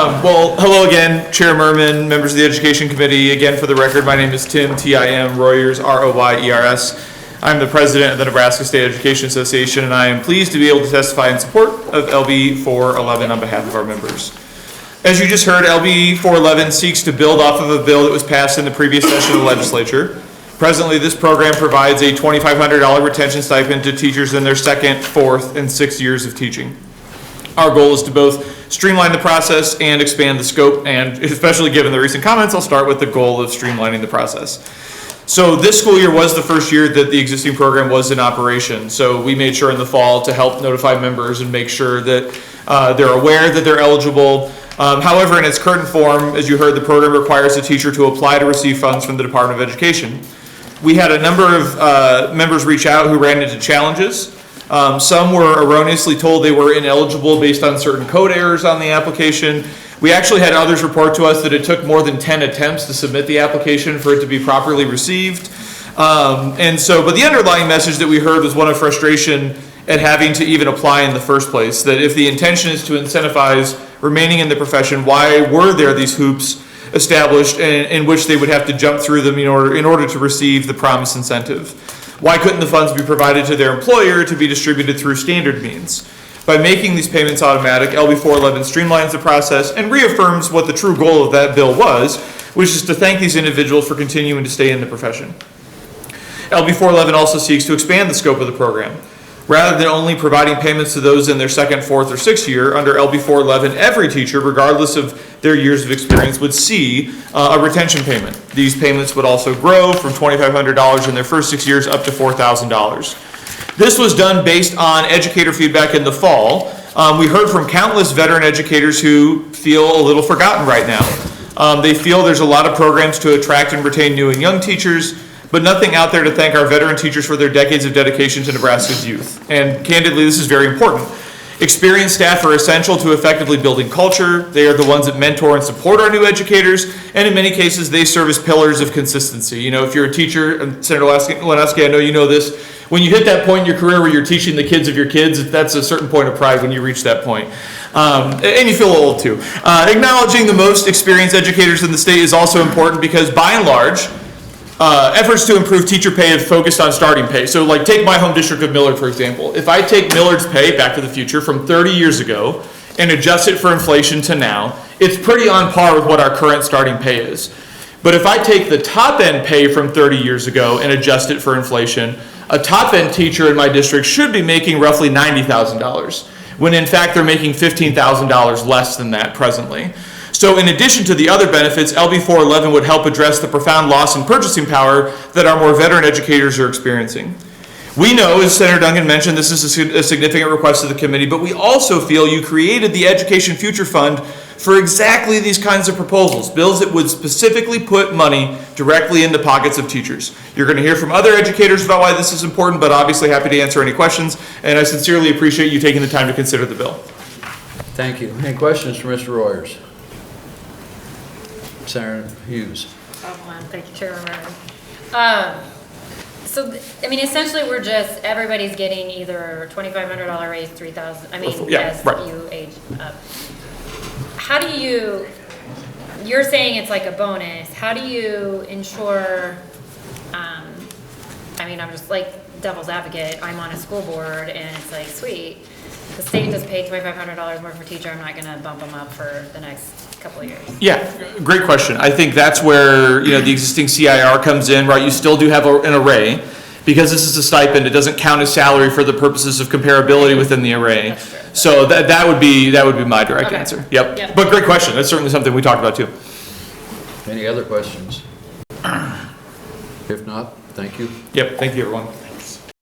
Well, hello again, Chair Merman, members of the Education Committee. Again, for the record, my name is Tim, T-I-M, Royers, R-O-Y-E-R-S. I'm the president of the Nebraska State Education Association, and I am pleased to be able to testify in support of LB411 on behalf of our members. As you just heard, LB411 seeks to build off of a bill that was passed in the previous session of the legislature. Presently, this program provides a $2,500 retention stipend to teachers in their second, fourth, and sixth years of teaching. Our goal is to both streamline the process and expand the scope, and especially given the recent comments, I'll start with the goal of streamlining the process. So this school year was the first year that the existing program was in operation. So we made sure in the fall to help notify members and make sure that they're aware that they're eligible. However, in its current form, as you heard, the program requires a teacher to apply to receive funds from the Department of Education. We had a number of members reach out who ran into challenges. Some were erroneously told they were ineligible based on certain code errors on the application. We actually had others report to us that it took more than 10 attempts to submit the application for it to be properly received. But the underlying message that we heard was one of frustration at having to even apply in the first place. That if the intention is to incentivize remaining in the profession, why were there these hoops established in which they would have to jump through them in order to receive the promised incentive? Why couldn't the funds be provided to their employer to be distributed through standard means? By making these payments automatic, LB411 streamlines the process and reaffirms what the true goal of that bill was, which is to thank these individuals for continuing to stay in the profession. LB411 also seeks to expand the scope of the program. Rather than only providing payments to those in their second, fourth, or sixth year, under LB411, every teacher, regardless of their years of experience, would see a retention payment. These payments would also grow from $2,500 in their first 6 years up to $4,000. This was done based on educator feedback in the fall. We heard from countless veteran educators who feel a little forgotten right now. They feel there's a lot of programs to attract and retain new and young teachers, but nothing out there to thank our veteran teachers for their decades of dedication to Nebraska's youth. And candidly, this is very important. Experienced staff are essential to effectively building culture. They are the ones that mentor and support our new educators, and in many cases, they serve as pillars of consistency. You know, if you're a teacher, and Senator Leneski, I know you know this, when you hit that point in your career where you're teaching the kids of your kids, that's a certain point of pride when you reach that point. And you feel old too. Acknowledging the most experienced educators in the state is also important because by and large, efforts to improve teacher pay have focused on starting pay. So like take my home district of Millard, for example. If I take Millard's pay, Back to the Future, from 30 years ago and adjust it for inflation to now, it's pretty on par with what our current starting pay is. But if I take the top end pay from 30 years ago and adjust it for inflation, a top end teacher in my district should be making roughly $90,000, when in fact they're making $15,000 less than that presently. So in addition to the other benefits, LB411 would help address the profound loss in purchasing power that our more veteran educators are experiencing. We know, as Senator Duncan mentioned, this is a significant request of the committee, but we also feel you created the Education Future Fund for exactly these kinds of proposals, bills that would specifically put money directly in the pockets of teachers. You're going to hear from other educators about why this is important, but obviously happy to answer any questions, and I sincerely appreciate you taking the time to consider the bill. Thank you. Any questions for Mr. Royers? Senator Hughes. Thank you, Chairman. Essentially everybody's getting either a $2,500 raise, $3,000, as right. You age up. How do you're saying it's like a bonus, how do you ensure, I'm just like devil's advocate, I'm on a school board and it's like, sweet, the state just paid $2,500 more for a teacher, I'm not gonna bump them up for the next couple of years. Yeah, great question. I think that's where the existing CIR comes in, right? You still do have an array. Because this is a stipend, it doesn't count as salary for the purposes of comparability within the array. So that would be my direct answer. Yep. But great question. That's certainly something we talked about too. Any other questions? If not, thank you. Yep. Thank you, everyone.